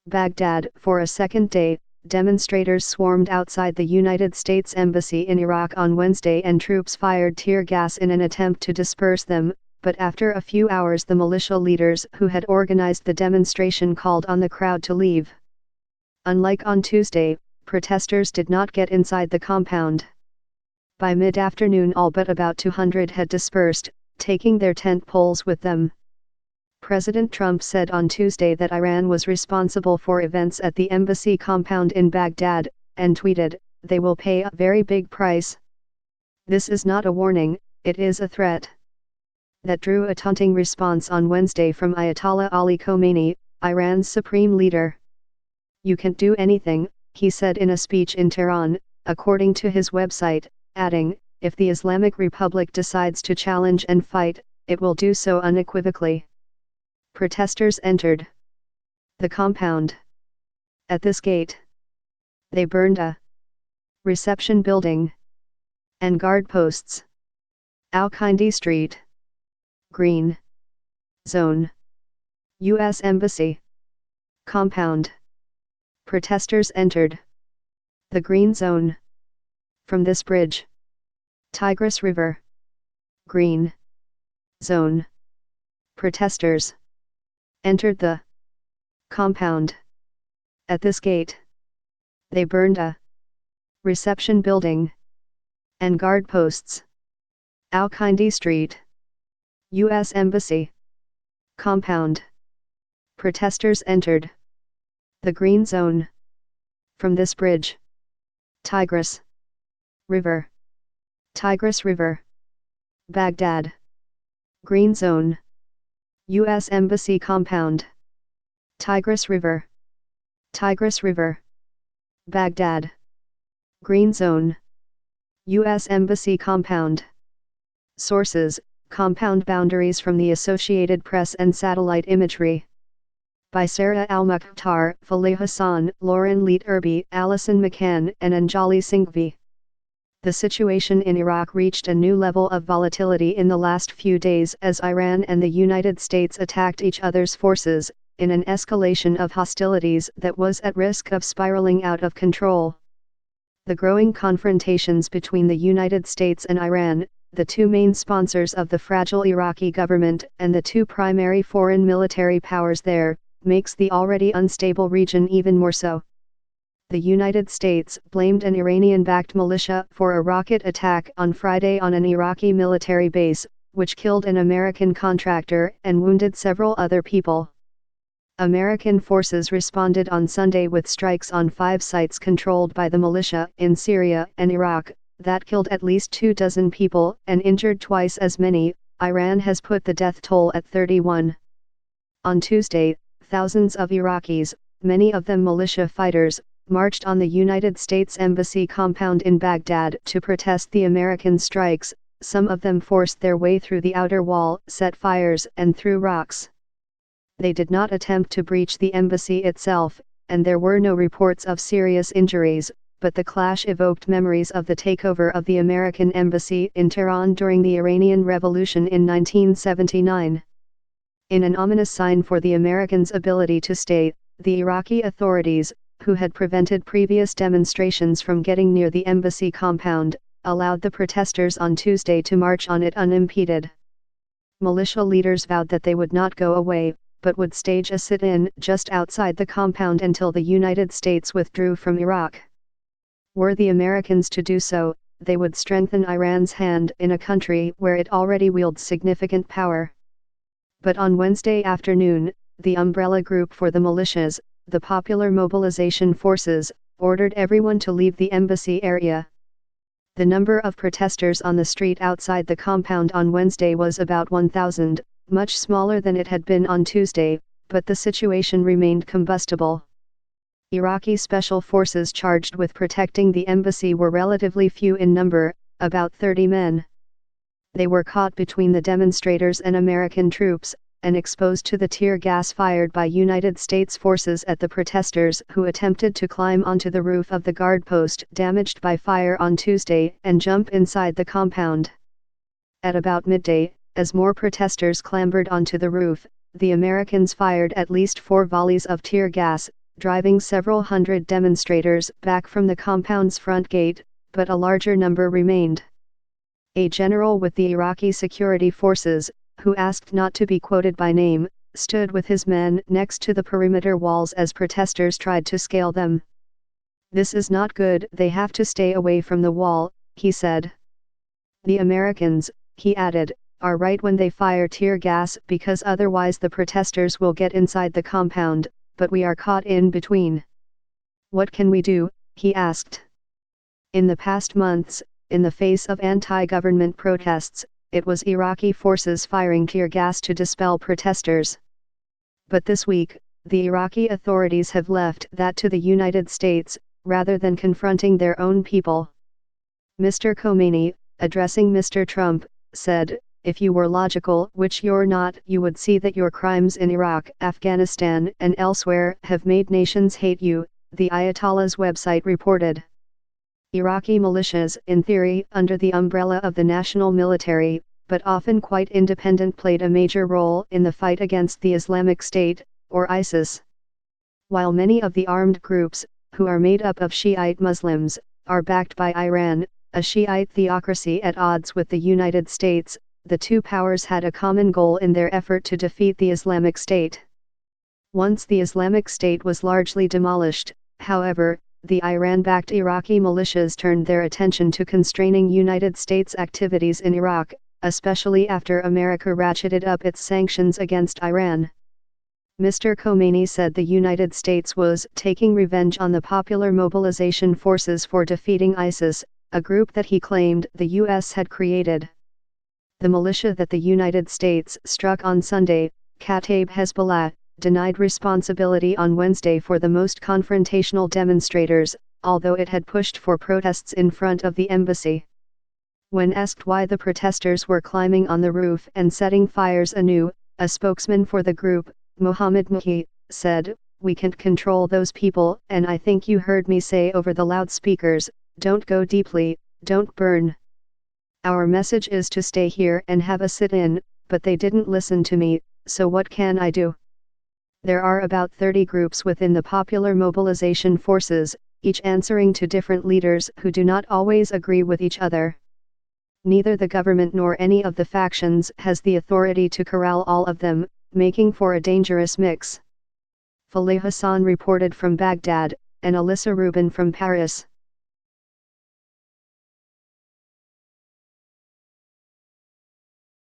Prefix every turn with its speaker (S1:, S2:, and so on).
S1: Baghdad. For a second day, demonstrators swarmed outside the United States Embassy in Iraq on Wednesday and troops fired tear gas in an attempt to disperse them, but after a few hours the militia leaders who had organized the demonstration called on the crowd to leave. Unlike on Tuesday, protesters did not get inside the compound. By mid-afternoon all but about 200 had dispersed, taking their tent poles with them. President Trump said on Tuesday that Iran was responsible for events at the embassy compound in Baghdad, and tweeted, "They will pay a very big price. This is not a warning, it is a threat." That drew a taunting response on Wednesday from Ayatollah Ali Khomeini, Iran's supreme leader. "You can't do anything," he said in a speech in Tehran, according to his website, adding, "If the Islamic Republic decides to challenge and fight, it will do so unequivocally." Protesters entered the compound. At this gate, they burned a reception building and guard posts. Al-Kindi Street, Green Zone, U.S. Embassy compound. Protesters entered the Green Zone from this bridge. Tigris River, Green Zone. Protesters entered the compound. At this gate, they burned a reception building and guard posts. Al-Kindi Street, U.S. Embassy compound. Protesters entered the Green Zone from this bridge. Tigris River, Tigris River, Baghdad. Green Zone, U.S. Embassy compound. Tigris River, Tigris River, Baghdad. Green Zone, U.S. Embassy compound. Sources: Compound boundaries from the Associated Press and satellite imagery. By Sarah Al-Mukhtar, Faleh Hassan, Lauren Leet Irby, Alison McCann, and Anjali Singhvi. The situation in Iraq reached a new level of volatility in the last few days as Iran and the United States attacked each other's forces, in an escalation of hostilities that was at risk of spiraling out of control. The growing confrontations between the United States and Iran, the two main sponsors of the fragile Iraqi government and the two primary foreign military powers there, makes the already unstable region even more so. The United States blamed an Iranian-backed militia for a rocket attack on Friday on an Iraqi military base, which killed an American contractor and wounded several other people. American forces responded on Sunday with strikes on 5 sites controlled by the militia in Syria and Iraq, that killed at least 24 people and injured twice as many. Iran has put the death toll at 31. On Tuesday, thousands of Iraqis, many of them militia fighters, marched on the United States Embassy compound in Baghdad to protest the American strikes. Some of them forced their way through the outer wall, set fires, and threw rocks. They did not attempt to breach the embassy itself, and there were no reports of serious injuries, but the clash evoked memories of the takeover of the American embassy in Tehran during the Iranian Revolution in 1979. In an ominous sign for the Americans' ability to stay, the Iraqi authorities, who had prevented previous demonstrations from getting near the embassy compound, allowed the protesters on Tuesday to march on it unimpeded. Militia leaders vowed that they would not go away, but would stage a sit-in just outside the compound until the United States withdrew from Iraq. Were the Americans to do so, they would strengthen Iran's hand in a country where it already wields significant power. But on Wednesday afternoon, the umbrella group for the militias, the Popular Mobilization Forces, ordered everyone to leave the embassy area. The number of protesters on the street outside the compound on Wednesday was about 1,000, much smaller than it had been on Tuesday, but the situation remained combustible. Iraqi special forces charged with protecting the embassy were relatively few in number, about 30 men. They were caught between the demonstrators and American troops, and exposed to the tear gas fired by United States forces at the protesters who attempted to climb onto the roof of the guard post damaged by fire on Tuesday and jump inside the compound. At about midday, as more protesters clambered onto the roof, the Americans fired at least 4 volleys of tear gas, driving several hundred demonstrators back from the compound's front gate, but a larger number remained. A general with the Iraqi security forces, who asked not to be quoted by name, stood with his men next to the perimeter walls as protesters tried to scale them. "This is not good, they have to stay away from the wall," he said. "The Americans," he added, "are right when they fire tear gas because otherwise the protesters will get inside the compound, but we are caught in between." "What can we do?" he asked. In the past months, in the face of anti-government protests, it was Iraqi forces firing tear gas to dispel protesters. But this week, the Iraqi authorities have left that to the United States, rather than confronting their own people. Mr. Khomeini, addressing Mr. Trump, said, "If you were logical, which you're not, you would see that your crimes in Iraq, Afghanistan, and elsewhere have made nations hate you," the Ayatollah's website reported. Iraqi militias, in theory, under the umbrella of the national military, but often quite independent, played a major role in the fight against the Islamic State, or ISIS. While many of the armed groups, who are made up of Shiite Muslims, are backed by Iran, a Shiite theocracy at odds with the United States, the two powers had a common goal in their effort to defeat the Islamic State. Once the Islamic State was largely demolished, however, the Iran-backed Iraqi militias turned their attention to constraining United States activities in Iraq, especially after America ratcheted up its sanctions against Iran. Mr. Khomeini said the United States was taking revenge on the Popular Mobilization Forces for defeating ISIS, a group that he claimed the U.S. had created. The militia that the United States struck on Sunday, Kataib Hezbollah, denied responsibility on Wednesday for the most confrontational demonstrators, although it had pushed for protests in front of the embassy. When asked why the protesters were climbing on the roof and setting fires anew, a spokesman for the group, Mohammed Muhi, said, "We can't control those people, and I think you heard me say over the loudspeakers, don't go deeply, don't burn. Our message is to stay here and have a sit-in, but they didn't listen to me, so what can I do?" There are about 30 groups within the Popular Mobilization Forces, each answering to different leaders who do not always agree with each other. Neither the government nor any of the factions has the authority to corral all of them, making for a dangerous mix. Faleh Hassan reported from Baghdad, and Alyssa Rubin from Paris.